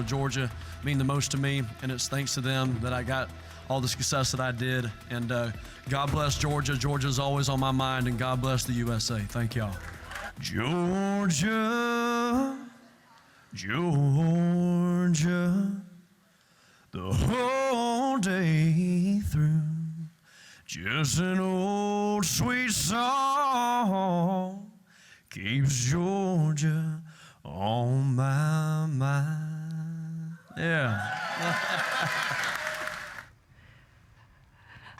of Georgia mean the most to me, and it's thanks to them that I got all the success that I did. And God bless Georgia. Georgia's always on my mind, and God bless the USA. Thank y'all. Georgia, Georgia, the whole day through, just an old sweet song keeps Georgia on my mind. Yeah.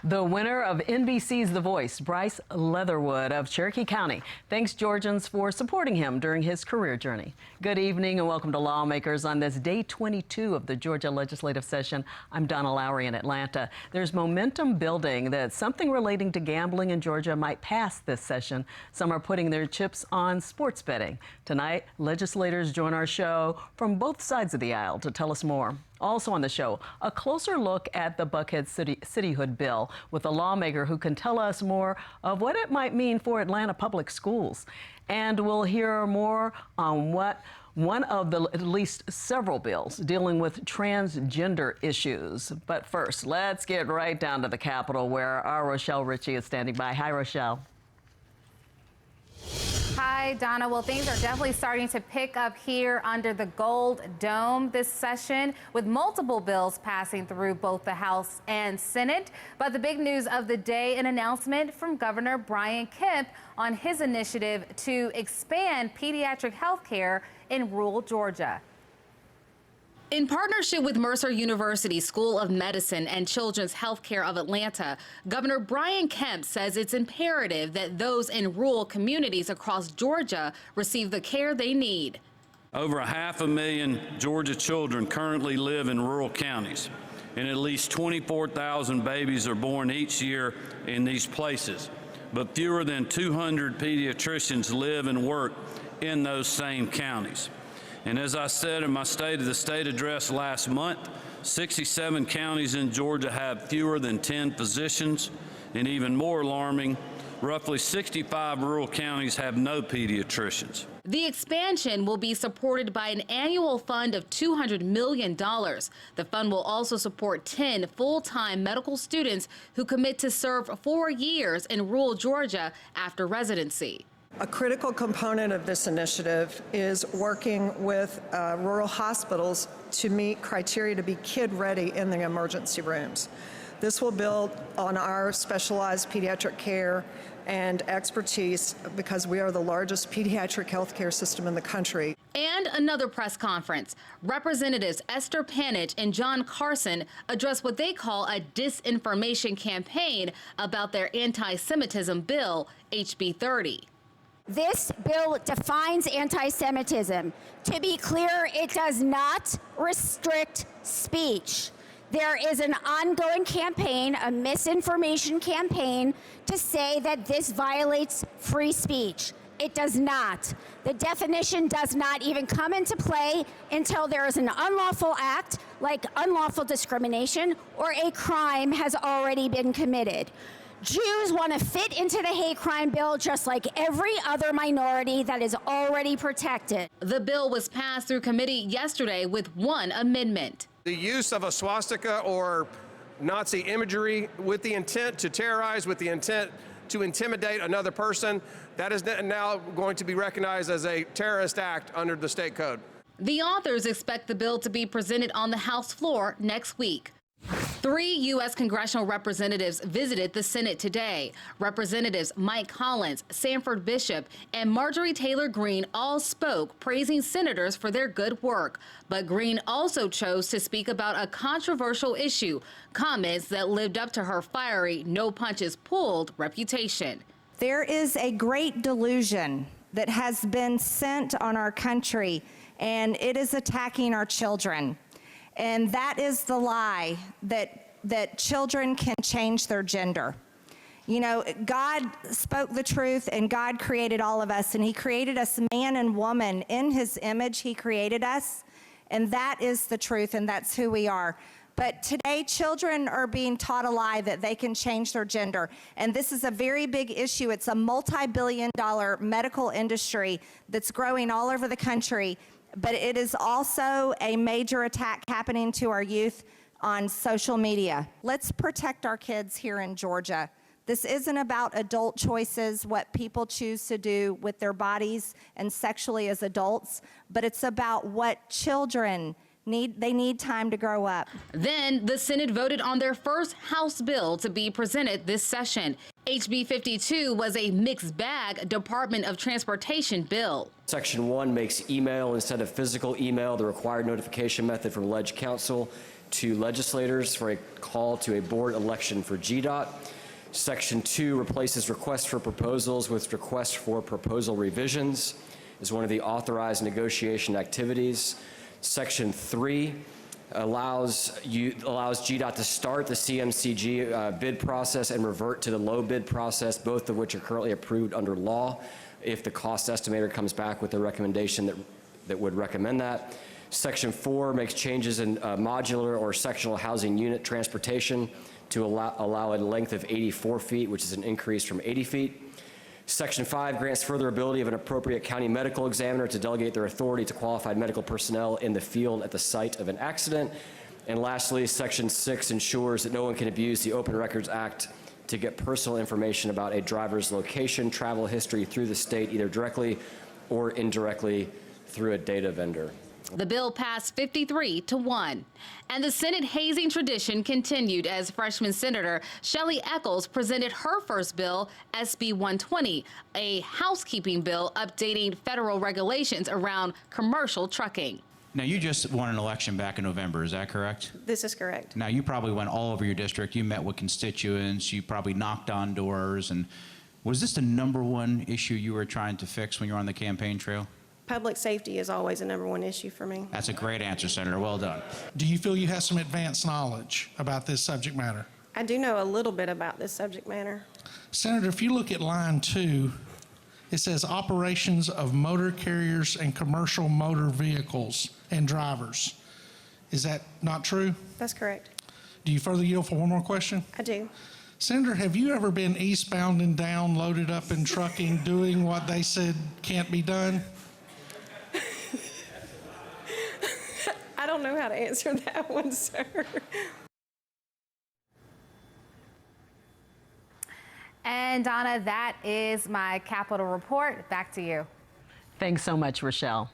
The winner of NBC's The Voice, Bryce Leatherwood of Cherokee County, thanks Georgians for supporting him during his career journey. Good evening and welcome to Lawmakers on this day 22 of the Georgia legislative session. I'm Donna Lowry in Atlanta. There's momentum building that something relating to gambling in Georgia might pass this session. Some are putting their chips on sports betting. Tonight, legislators join our show from both sides of the aisle to tell us more. Also on the show, a closer look at the Buckhead cityhood bill with a lawmaker who can tell us more of what it might mean for Atlanta public schools. And we'll hear more on what one of the at least several bills dealing with transgender issues. But first, let's get right down to the Capitol where our Rochelle Ritchie is standing by. Hi, Rochelle. Hi, Donna. Well, things are definitely starting to pick up here under the Gold Dome this session, with multiple bills passing through both the House and Senate. But the big news of the day, an announcement from Governor Brian Kemp on his initiative to expand pediatric health care in rural Georgia. In partnership with Mercer University School of Medicine and Children's Healthcare of Atlanta, Governor Brian Kemp says it's imperative that those in rural communities across Georgia receive the care they need. Over 500,000 Georgia children currently live in rural counties, and at least 24,000 babies are born each year in these places. But fewer than 200 pediatricians live and work in those same counties. And as I said in my State of the State address last month, 67 counties in Georgia have fewer than 10 physicians, and even more alarming, roughly 65 rural counties have no pediatricians. The expansion will be supported by an annual fund of $200 million. The fund will also support 10 full-time medical students who commit to serve 4 years in rural Georgia after residency. A critical component of this initiative is working with rural hospitals to meet criteria to be kid-ready in the emergency rooms. This will build on our specialized pediatric care and expertise because we are the largest pediatric healthcare system in the country. And another press conference. Representatives Esther Panich and John Carson address what they call a disinformation campaign about their anti-Semitism bill, HB 30. This bill defines anti-Semitism. To be clear, it does not restrict speech. There is an ongoing campaign, a misinformation campaign, to say that this violates free speech. It does not. The definition does not even come into play until there is an unlawful act, like unlawful discrimination, or a crime has already been committed. Jews want to fit into the hate crime bill just like every other minority that is already protected. The bill was passed through committee yesterday with one amendment. The use of a swastika or Nazi imagery with the intent to terrorize, with the intent to intimidate another person, that is now going to be recognized as a terrorist act under the state code. The authors expect the bill to be presented on the House floor next week. 3 U.S. congressional representatives visited the Senate today. Representatives Mike Collins, Sanford Bishop, and Marjorie Taylor Greene all spoke, praising senators for their good work. But Greene also chose to speak about a controversial issue, comments that lived up to her fiery, no punches pulled reputation. There is a great delusion that has been sent on our country, and it is attacking our children. And that is the lie that children can change their gender. You know, God spoke the truth, and God created all of us, and He created us man and woman. In His image, He created us, and that is the truth, and that's who we are. But today, children are being taught a lie that they can change their gender, and this is a very big issue. It's a multi-billion-dollar medical industry that's growing all over the country. but it is also a major attack happening to our youth on social media. Let's protect our kids here in Georgia. This isn't about adult choices, what people choose to do with their bodies and sexually as adults, but it's about what children need. They need time to grow up. Then the Senate voted on their first House bill to be presented this session. HB 52 was a mixed bag Department of Transportation bill. Section 1 makes email instead of physical email the required notification method from alleged counsel to legislators for a call to a board election for GDOT. Section 2 replaces requests for proposals with requests for proposal revisions as one of the authorized negotiation activities. Section 3 allows GDOT to start the CMCG bid process and revert to the low bid process, both of which are currently approved under law, if the cost estimator comes back with a recommendation that would recommend that. Section 4 makes changes in modular or sectional housing unit transportation to allow a length of 84 feet, which is an increase from 80 feet. Section 5 grants further ability of an appropriate county medical examiner to delegate their authority to qualified medical personnel in the field at the site of an accident. And lastly, Section 6 ensures that no one can abuse the Open Records Act to get personal information about a driver's location, travel history through the state, either directly or indirectly through a data vendor. The bill passed 53-1. And the Senate hazing tradition continued as freshman Senator Shelley Eccles presented her first bill, SB 120, a housekeeping bill updating federal regulations around commercial trucking. Now, you just won an election back in November, is that correct? This is correct. Now, you probably went all over your district. You met with constituents. You probably knocked on doors. And was this the #1 issue you were trying to fix when you were on the campaign trail? Public safety is always a #1 issue for me. That's a great answer, Senator. Well done. Do you feel you have some advanced knowledge about this subject matter? I do know a little bit about this subject matter. Senator, if you look at line 2, it says operations of motor carriers and commercial motor vehicles and drivers. Is that not true? That's correct. Do you further yield for one more question? I do. Senator, have you ever been eastbound and down, loaded up in trucking, doing what they said can't be done? I don't know how to answer that one, sir. And Donna, that is my Capitol report. Back to you. Thanks so much, Rochelle.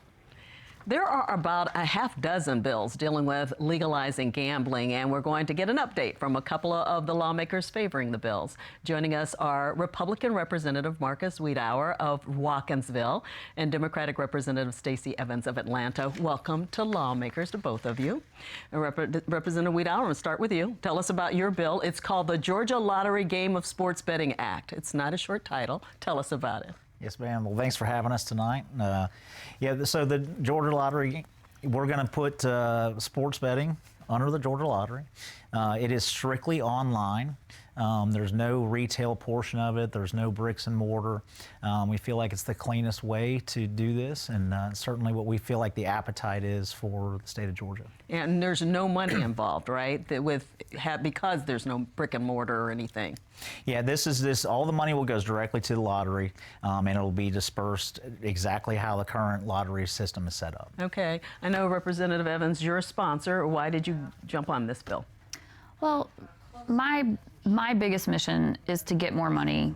There are about a half dozen bills dealing with legalizing gambling, and we're going to get an update from a couple of the lawmakers favoring the bills. Joining us are Republican Representative Marcus Wiedauer of Watkinsville and Democratic Representative Stacey Evans of Atlanta. Welcome to Lawmakers, to both of you. Representative Wiedauer, I'm going to start with you. Tell us about your bill. It's called the Georgia Lottery Game of Sports Betting Act. It's not a short title. Tell us about it. Yes, ma'am. Well, thanks for having us tonight. So the Georgia Lottery, we're going to put sports betting under the Georgia Lottery. It is strictly online. There's no retail portion of it. There's no bricks and mortar. We feel like it's the cleanest way to do this, and certainly what we feel like the appetite is for the state of Georgia. And there's no money involved, right? Because there's no brick and mortar or anything. Yeah, all the money goes directly to the lottery, and it'll be dispersed exactly how the current lottery system is set up. Okay. I know, Representative Evans, you're a sponsor. Why did you jump on this bill? Well, my biggest mission is to get more money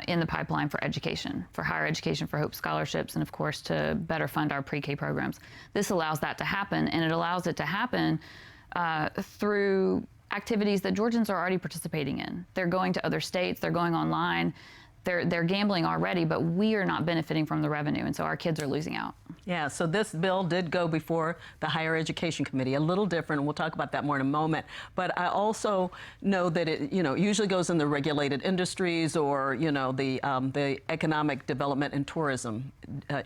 in the pipeline for education, for higher education, for Hope scholarships, and of course to better fund our pre-K programs. This allows that to happen, and it allows it to happen through activities that Georgians are already participating in. They're going to other states, they're going online, they're gambling already, but we are not benefiting from the revenue, and so our kids are losing out. Yeah, so this bill did go before the Higher Education Committee, a little different, and we'll talk about that more in a moment. But I also know that it, usually goes in the regulated industries or, the economic development and tourism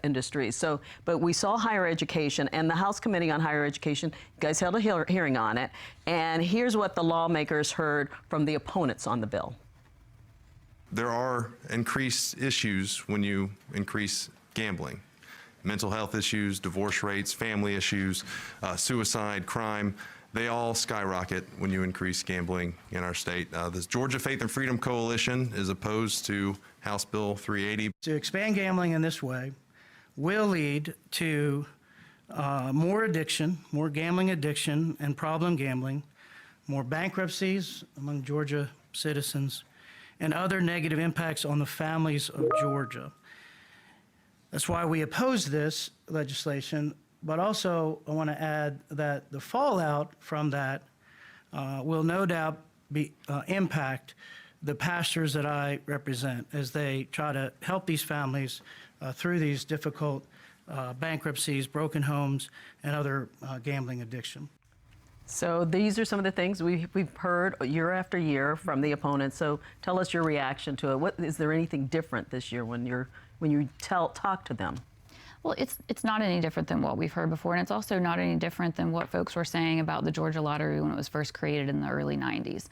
industries. So, but we saw higher education, and the House Committee on Higher Education, you guys held a hearing on it, and here's what the lawmakers heard from the opponents on the bill. There are increased issues when you increase gambling. Mental health issues, divorce rates, family issues, suicide, crime, they all skyrocket when you increase gambling in our state. The Georgia Faith and Freedom Coalition is opposed to House Bill 380. To expand gambling in this way will lead to more addiction, more gambling addiction and problem gambling, more bankruptcies among Georgia citizens, and other negative impacts on the families of Georgia. That's why we oppose this legislation, but also I want to add that the fallout from that will no doubt impact the pastors that I represent as they try to help these families through these difficult bankruptcies, broken homes, and other gambling addiction. So these are some of the things we've heard year after year from the opponents. So tell us your reaction to it. Is there anything different this year when you talk to them? Well, it's not any different than what we've heard before, and it's also not any different than what folks were saying about the Georgia Lottery when it was first created in the early 90s.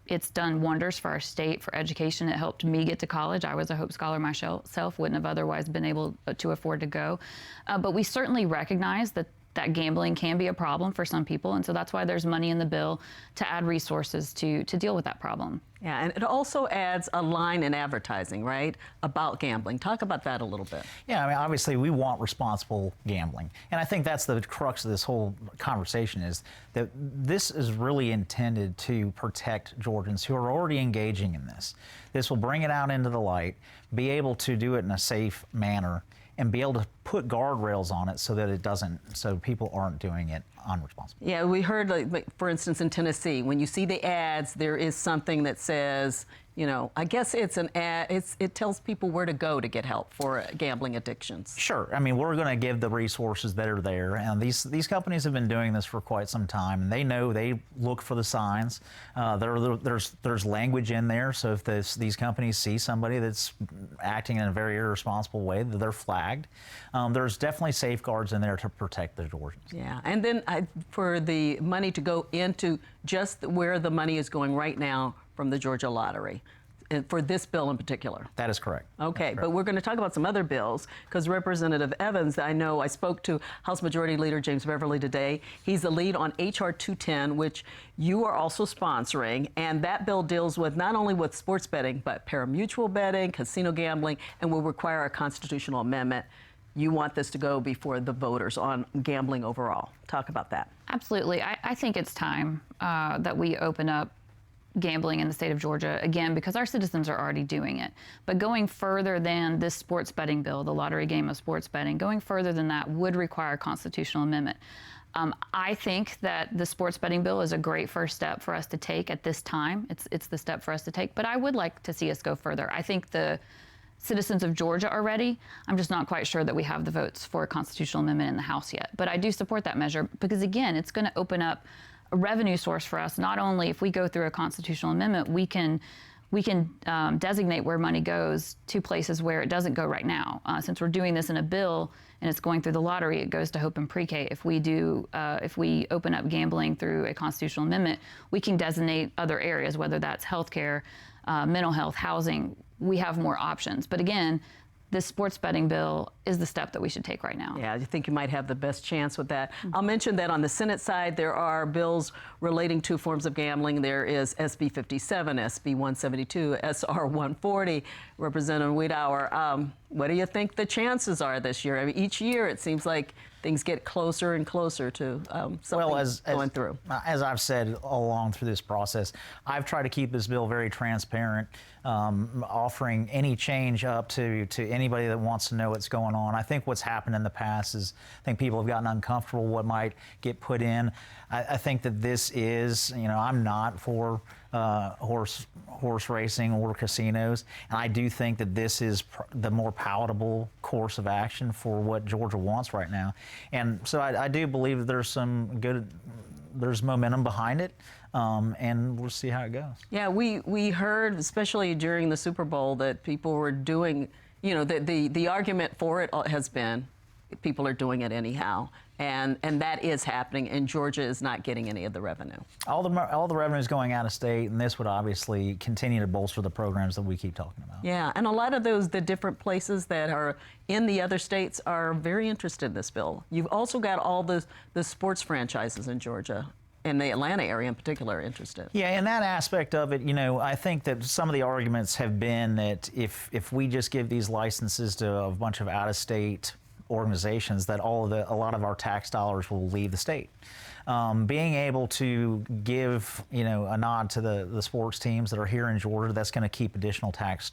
It's done wonders for our state, for education. It helped me get to college. I was a Hope Scholar myself, wouldn't have otherwise been able to afford to go. But we certainly recognize that gambling can be a problem for some people, and so that's why there's money in the bill to add resources to deal with that problem. Yeah, and it also adds a line in advertising, right, about gambling. Talk about that a little bit. Yeah, I mean, obviously we want responsible gambling. And I think that's the crux of this whole conversation is that this is really intended to protect Georgians who are already engaging in this. This will bring it out into the light, be able to do it in a safe manner, and be able to put guardrails on it so that so people aren't doing it unresponsibly. Yeah, we heard, like, for instance, in Tennessee, when you see the ads, there is something that says, you know, I guess it's an ad, it tells people where to go to get help for gambling addictions. Sure. I mean, we're going to give the resources that are there, and these companies have been doing this for quite some time, and they know, they look for the signs. There's language in there, so if these companies see somebody that's acting in a very irresponsible way, they're flagged. There's definitely safeguards in there to protect the Georgians. Yeah, and then for the money to go into just where the money is going right now from the Georgia Lottery, for this bill in particular. That is correct. Okay, but we're going to talk about some other bills because Representative Evans, I know I spoke to House Majority Leader James Beverly today. He's the lead on H.R. 210, which you are also sponsoring, and that bill deals with not only with sports betting, but pari-mutuel betting, casino gambling, and will require a constitutional amendment. You want this to go before the voters on gambling overall. Talk about that. Absolutely. I think it's time that we open up gambling in the state of Georgia, again, because our citizens are already doing it. But going further than this sports betting bill, the lottery game of sports betting, going further than that would require a constitutional amendment. I think that the sports betting bill is a great first step for us to take at this time. It's the step for us to take, but I would like to see us go further. I think the citizens of Georgia are ready. I'm just not quite sure that we have the votes for a constitutional amendment in the House yet. But I do support that measure because, again, it's going to open up a revenue source for us. Not only if we go through a constitutional amendment, we can designate where money goes to places where it doesn't go right now. Since we're doing this in a bill and it's going through the lottery, it goes to Hope and Pre-K. If we open up gambling through a constitutional amendment, we can designate other areas, whether that's healthcare, mental health, housing. We have more options. But again, this sports betting bill is the step that we should take right now. Yeah, I think you might have the best chance with that. I'll mention that on the Senate side, there are bills relating to forms of gambling. There is SB 57, SB 172, SR 140. Representative Wiedauer, what do you think the chances are this year? I mean, each year it seems like things get closer and closer to something going through. As I've said all along through this process, I've tried to keep this bill very transparent, offering any change up to anybody that wants to know what's going on. I think what's happened in the past is I think people have gotten uncomfortable what might get put in. I think that this is, you know, I'm not for horse racing or casinos, and I do think that this is the more palatable course of action for what Georgia wants right now. And so I do believe that there's momentum behind it, and we'll see how it goes. Yeah, we heard, especially during the Super Bowl, that people were doing, you know, the argument for it has been people are doing it anyhow. And that is happening, and Georgia is not getting any of the revenue. All the revenue is going out of state, and this would obviously continue to bolster the programs that we keep talking about. Yeah, and a lot of the different places that are in the other states are very interested in this bill. You've also got all the sports franchises in Georgia, in the Atlanta area in particular, interested. Yeah, in that aspect of it, you know, I think that some of the arguments have been that if we just give these licenses to a bunch of out-of-state organizations that a lot of our tax dollars will leave the state. Being able to give, a nod to the sports teams that are here in Georgia, that's going to keep additional tax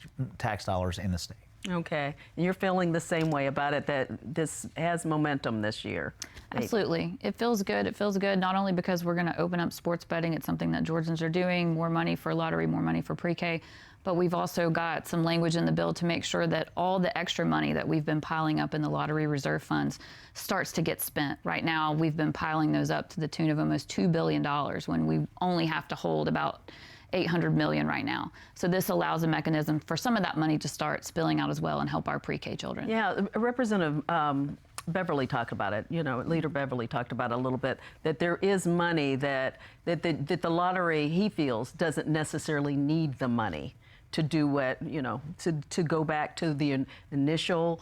dollars in the state. Okay. And you're feeling the same way about it, that this has momentum this year. Absolutely. It feels good. It feels good not only because we're going to open up sports betting. It's something that Georgians are doing, more money for lottery, more money for pre-K. But we've also got some language in the bill to make sure that all the extra money that we've been piling up in the lottery reserve funds starts to get spent. Right now, we've been piling those up to the tune of almost $2 billion when we only have to hold about $800 million right now. So this allows a mechanism for some of that money to start spilling out as well and help our pre-K children. Yeah, Representative Beverly talked about it. Leader Beverly talked about it a little bit, that there is money that the lottery, he feels, doesn't necessarily need the money to do what, to go back to the initial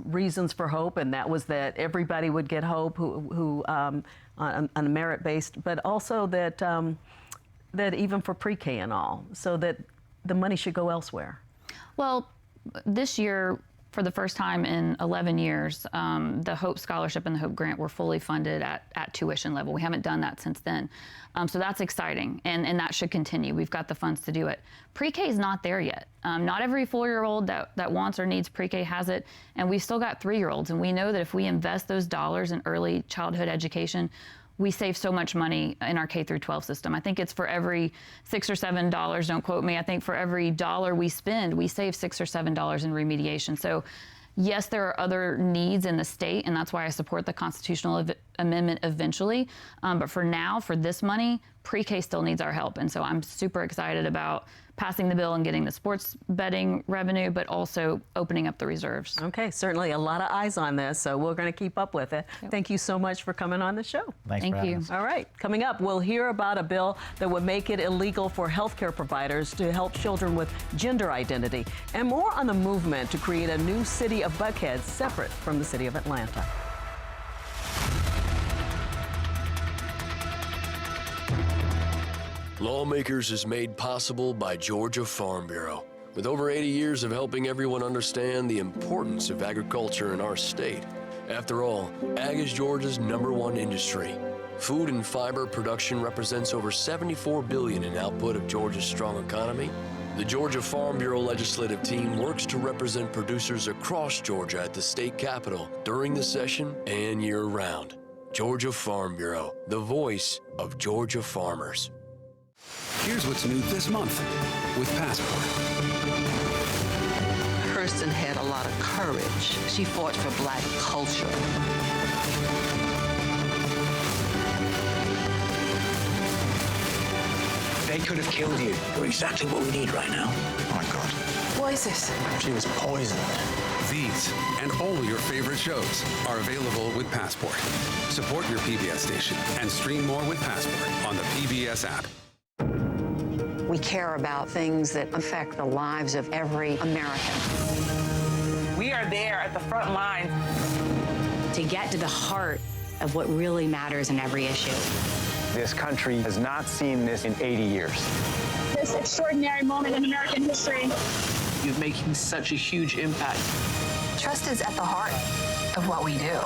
reasons for hope, and that was that everybody would get hope who on a merit-based, but also that that even for pre-K and all, so that the money should go elsewhere. Well, this year, for the first time in 11 years, the Hope Scholarship and the Hope Grant were fully funded at tuition level. We haven't done that since then. So that's exciting, and that should continue. We've got the funds to do it. Pre-K is not there yet. Not every 4-year-old that wants or needs pre-K has it, and we've still got 3-year-olds, and we know that if we invest those dollars in early childhood education, we save so much money in our K through 12 system. I think it's for every $6 or $7, don't quote me, I think for every dollar we spend, we save $6 or $7 in remediation. So yes, there are other needs in the state, and that's why I support the constitutional amendment eventually. But for now, for this money, pre-K still needs our help. And so I'm super excited about passing the bill and getting the sports betting revenue, but also opening up the reserves. Okay, certainly a lot of eyes on this, so we're going to keep up with it. Yep. Thank you so much for coming on the show. Thank you. All right, coming up, we'll hear about a bill that would make it illegal for healthcare providers to help children with gender identity, and more on the movement to create a new city of Buckhead separate from the city of Atlanta. Lawmakers is made possible by Georgia Farm Bureau. With over 80 years of helping everyone understand the importance of agriculture in our state. After all, ag is Georgia's #1 industry. Food and fiber production represents over $74 billion in output of Georgia's strong economy. The Georgia Farm Bureau legislative team works to represent producers across Georgia at the state capitol during the session and year-round. Georgia Farm Bureau, the voice of Georgia farmers. Here's what's new this month with Passport. Kirsten had a lot of courage. She fought for Black culture. They could have killed you. You're exactly what we need right now. Oh my God. What is this? She was poisoned. These and all your favorite shows are available with Passport. Support your PBS station and stream more with Passport on the PBS app. We care about things that affect the lives of every American. We are there at the front lines to get to the heart of what really matters in every issue. This country has not seen this in 80 years. This extraordinary moment in American history. You're making such a huge impact. Trust is at the heart of what we do.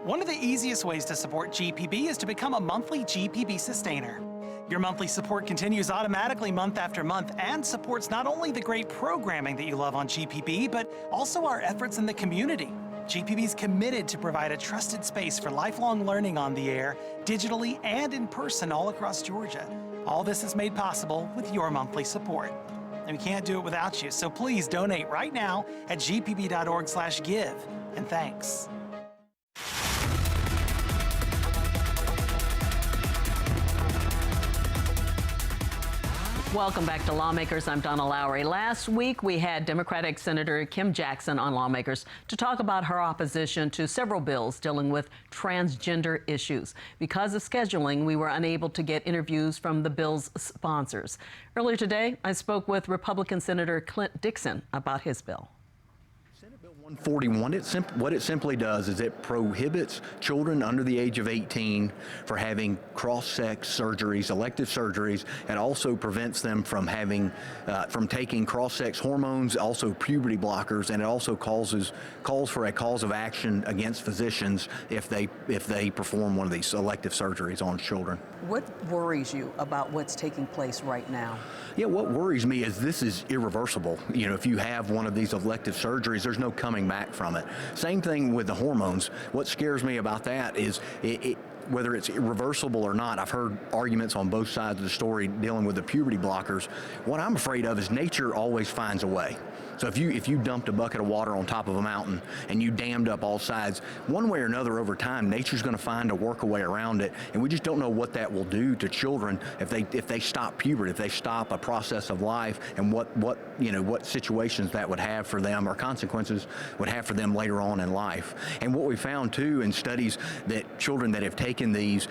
One of the easiest ways to support GPB is to become a monthly GPB sustainer. Your monthly support continues automatically month after month and supports not only the great programming that you love on GPB, but also our efforts in the community. GPB is committed to provide a trusted space for lifelong learning on the air, digitally and in person all across Georgia. All this is made possible with your monthly support. And we can't do it without you, so please donate right now at gpb.org/give. And thanks. Welcome back to Lawmakers. I'm Donna Lowry. Last week, we had Democratic Senator Kim Jackson on Lawmakers to talk about her opposition to several bills dealing with transgender issues. Because of scheduling, we were unable to get interviews from the bill's sponsors. Earlier today, I spoke with Republican Senator Clint Dixon about his bill. Senate Bill 141, what it simply does is it prohibits children under the age of 18 for having cross-sex surgeries, elective surgeries, and also prevents them from having, from taking cross-sex hormones, also puberty blockers, and it also calls for a cause of action against physicians if they perform one of these elective surgeries on children. What worries you about what's taking place right now? Yeah, what worries me is this is irreversible. You know, if you have one of these elective surgeries, there's no coming back from it. Same thing with the hormones. What scares me about that is whether it's irreversible or not. I've heard arguments on both sides of the story dealing with the puberty blockers. What I'm afraid of is nature always finds a way. So if you dumped a bucket of water on top of a mountain and you dammed up all sides, one way or another over time, nature's going to find a workaway around it, and we just don't know what that will do to children if they stop puberty, if they stop a process of life, and what situations that would have for them or consequences would have for them later on in life. And what we found too in studies that children that have taken these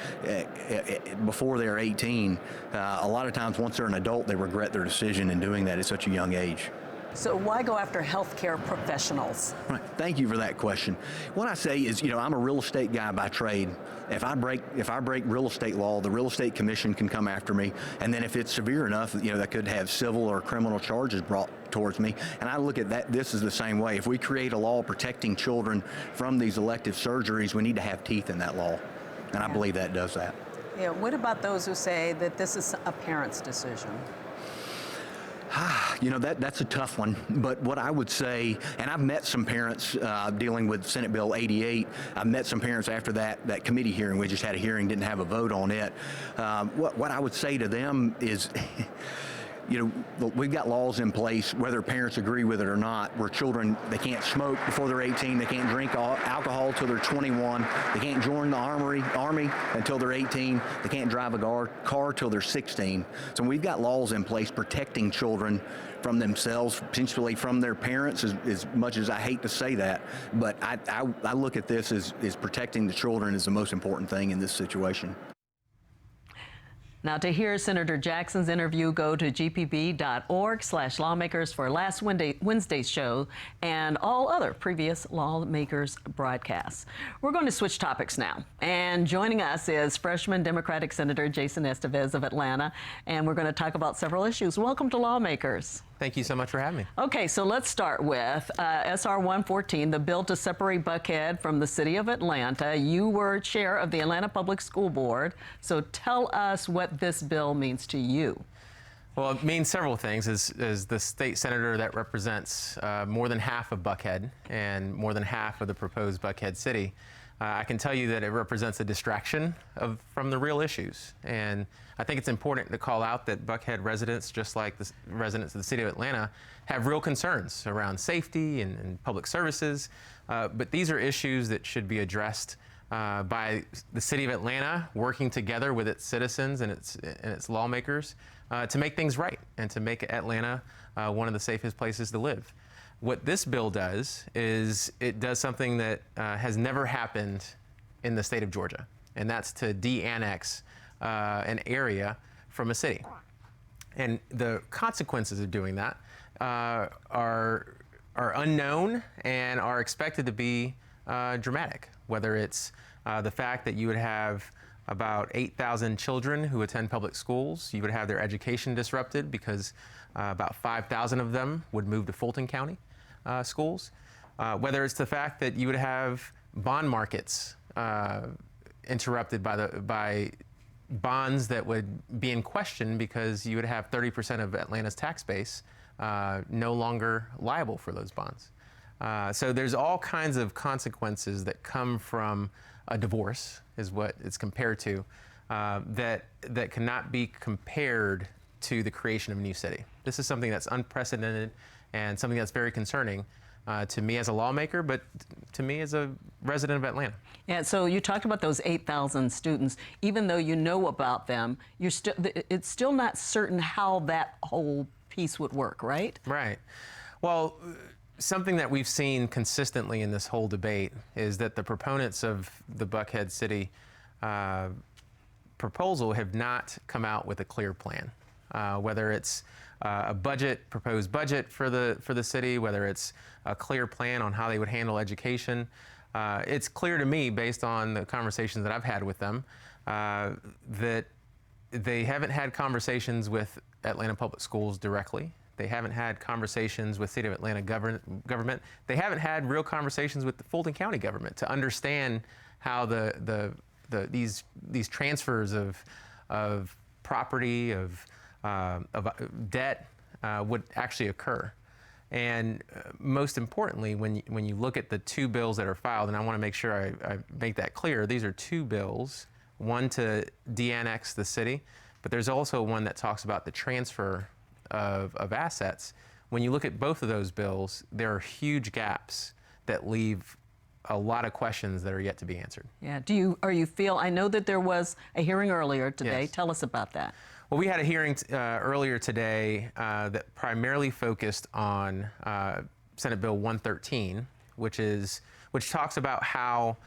before they're 18, a lot of times once they're an adult, they regret their decision in doing that at such a young age. So why go after healthcare professionals? Right. Thank you for that question. What I say is, I'm a real estate guy by trade. If I break real estate law, the Real Estate Commission can come after me, and then if it's severe enough, that could have civil or criminal charges brought towards me. And I look at this is the same way. If we create a law protecting children from these elective surgeries, we need to have teeth in that law, and I believe that does that. Yeah. What about those who say that this is a parent's decision? That's a tough one. But what I would say, and I've met some parents dealing with Senate Bill 88. I've met some parents after that committee hearing. We just had a hearing, didn't have a vote on it. What I would say to them is, we've got laws in place, whether parents agree with it or not, where children, they can't smoke before they're 18, they can't drink alcohol till they're 21, they can't join the Army until they're 18, they can't drive a car till they're 16. So we've got laws in place protecting children from themselves, potentially from their parents, as much as I hate to say that. But I look at this as protecting the children is the most important thing in this situation. Now, to hear Senator Jackson's interview, go to gpb.org/lawmakers for last Wednesday's show and all other previous Lawmakers broadcasts. We're going to switch topics now. And joining us is freshman Democratic Senator Jason Estevez of Atlanta. And we're going to talk about several issues. Welcome to Lawmakers. Thank you so much for having me. Okay, so let's start with SR 114, the bill to separate Buckhead from the city of Atlanta. You were chair of the Atlanta Public School Board, so tell us what this bill means to you. Well, it means several things. As the state senator that represents more than half of Buckhead and more than half of the proposed Buckhead city, I can tell you that it represents a distraction from the real issues. And I think it's important to call out that Buckhead residents, just like the residents of the city of Atlanta, have real concerns around safety and public services. But these are issues that should be addressed by the city of Atlanta working together with its citizens and its lawmakers to make things right and to make Atlanta one of the safest places to live. What this bill does is it does something that has never happened in the state of Georgia, and that's to de-annex an area from a city. And the consequences of doing that are unknown and are expected to be dramatic, whether it's the fact that you would have about 8,000 children who attend public schools. You would have their education disrupted because about 5,000 of them would move to Fulton County schools. Whether it's the fact that you would have bond markets interrupted by bonds that would be in question because you would have 30% of Atlanta's tax base no longer liable for those bonds. So there's all kinds of consequences that come from a divorce, is what it's compared to, that cannot be compared to the creation of a new city. This is something that's unprecedented and something that's very concerning to me as a lawmaker, but to me as a resident of Atlanta. Yeah, so you talked about those 8,000 students. Even though you know about them, it's still not certain how that whole piece would work, right? Right. Well, something that we've seen consistently in this whole debate is that the proponents of the Buckhead City proposal have not come out with a clear plan, whether it's a proposed budget for the city, whether it's a clear plan on how they would handle education. It's clear to me, based on the conversations that I've had with them, that they haven't had conversations with Atlanta Public Schools directly. They haven't had conversations with City of Atlanta government. They haven't had real conversations with the Fulton County government to understand how these transfers of property, of debt would actually occur. And most importantly, when you look at the two bills that are filed, and I want to make sure I make that clear, these are two bills, one to de-annex the city, but there's also one that talks about the transfer of assets. When you look at both of those bills, there are huge gaps that leave a lot of questions that are yet to be answered. Yeah. I know that there was a hearing earlier today. Yes. Tell us about that. Well, we had a hearing earlier today that primarily focused on Senate Bill 113, which talks about how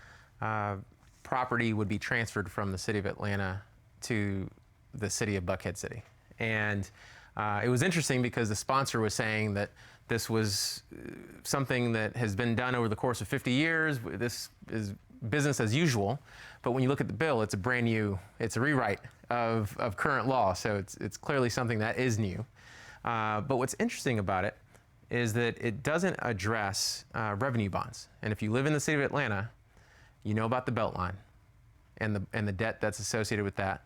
property would be transferred from the City of Atlanta to the City of Buckhead City. And it was interesting because the sponsor was saying that this was something that has been done over the course of 50 years. This is business as usual. But when you look at the bill, it's it's a rewrite of current law. So it's clearly something that is new. But what's interesting about it is that it doesn't address revenue bonds. And if you live in the City of Atlanta, you know about the Beltline and the debt that's associated with that.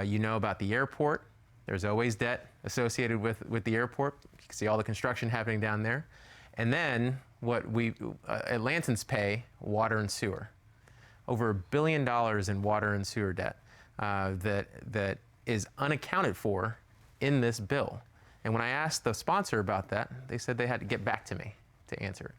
You know about the airport. There's always debt associated with the airport. You can see all the construction happening down there. And then what Atlantans pay, water and sewer. Over $1 billion in water and sewer debt that is unaccounted for in this bill. And when I asked the sponsor about that, they said they had to get back to me to answer it.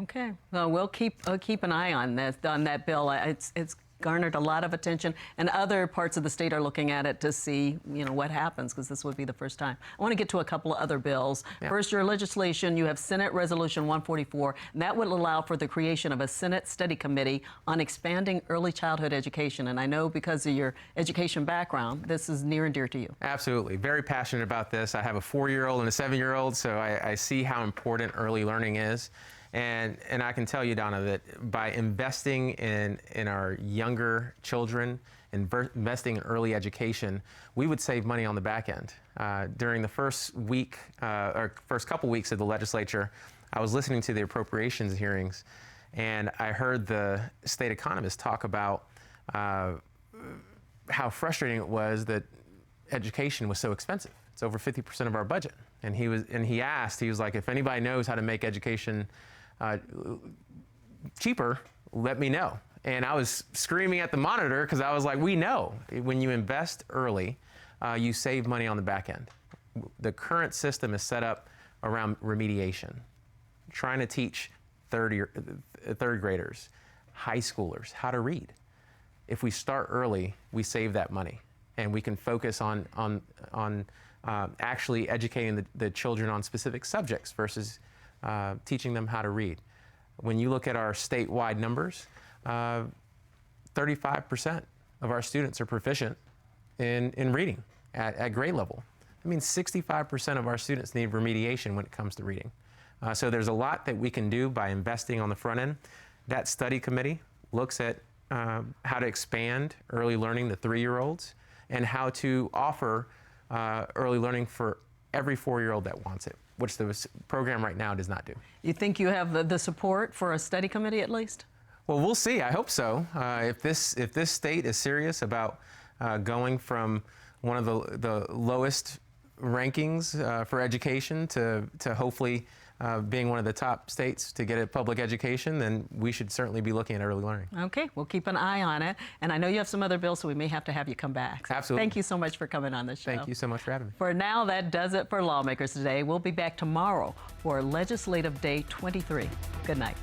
Okay. Well, we'll keep an eye on that bill. It's garnered a lot of attention, and other parts of the state are looking at it to see, what happens, because this would be the first time. I want to get to a couple of other bills. Yeah. First, your legislation, you have Senate Resolution 144, and that would allow for the creation of a Senate study committee on expanding early childhood education. And I know because of your education background, this is near and dear to you. Absolutely. Very passionate about this. I have a 4-year-old and a 7-year-old, so I see how important early learning is. And I can tell you, Donna, that by investing in our younger children, investing in early education, we would save money on the back end. During the first couple weeks of the legislature, I was listening to the appropriations hearings, and I heard the state economists talk about how frustrating it was that education was so expensive. It's over 50% of our budget. And he was like, if anybody knows how to make education cheaper, let me know. And I was screaming at the monitor because I was like, we know when you invest early, you save money on the back end. The current system is set up around remediation, trying to teach third graders, high schoolers how to read. If we start early, we save that money, and we can focus on actually educating the children on specific subjects versus teaching them how to read. When you look at our statewide numbers, 35% of our students are proficient in reading at grade level. That means 65% of our students need remediation when it comes to reading. So there's a lot that we can do by investing on the front end. That study committee looks at how to expand early learning to 3-year-olds and how to offer early learning for every 4-year-old that wants it, which the program right now does not do. You think you have the support for a study committee at least? Well, we'll see. I hope so. If this state is serious about going from one of the lowest rankings for education to hopefully being one of the top states to get a public education, then we should certainly be looking at early learning. Okay, we'll keep an eye on it. And I know you have some other bills, so we may have to have you come back. Absolutely. Thank you so much for coming on the show. Thank you so much for having me. For now, that does it for Lawmakers Today. We'll be back tomorrow for Legislative Day 23. Good night.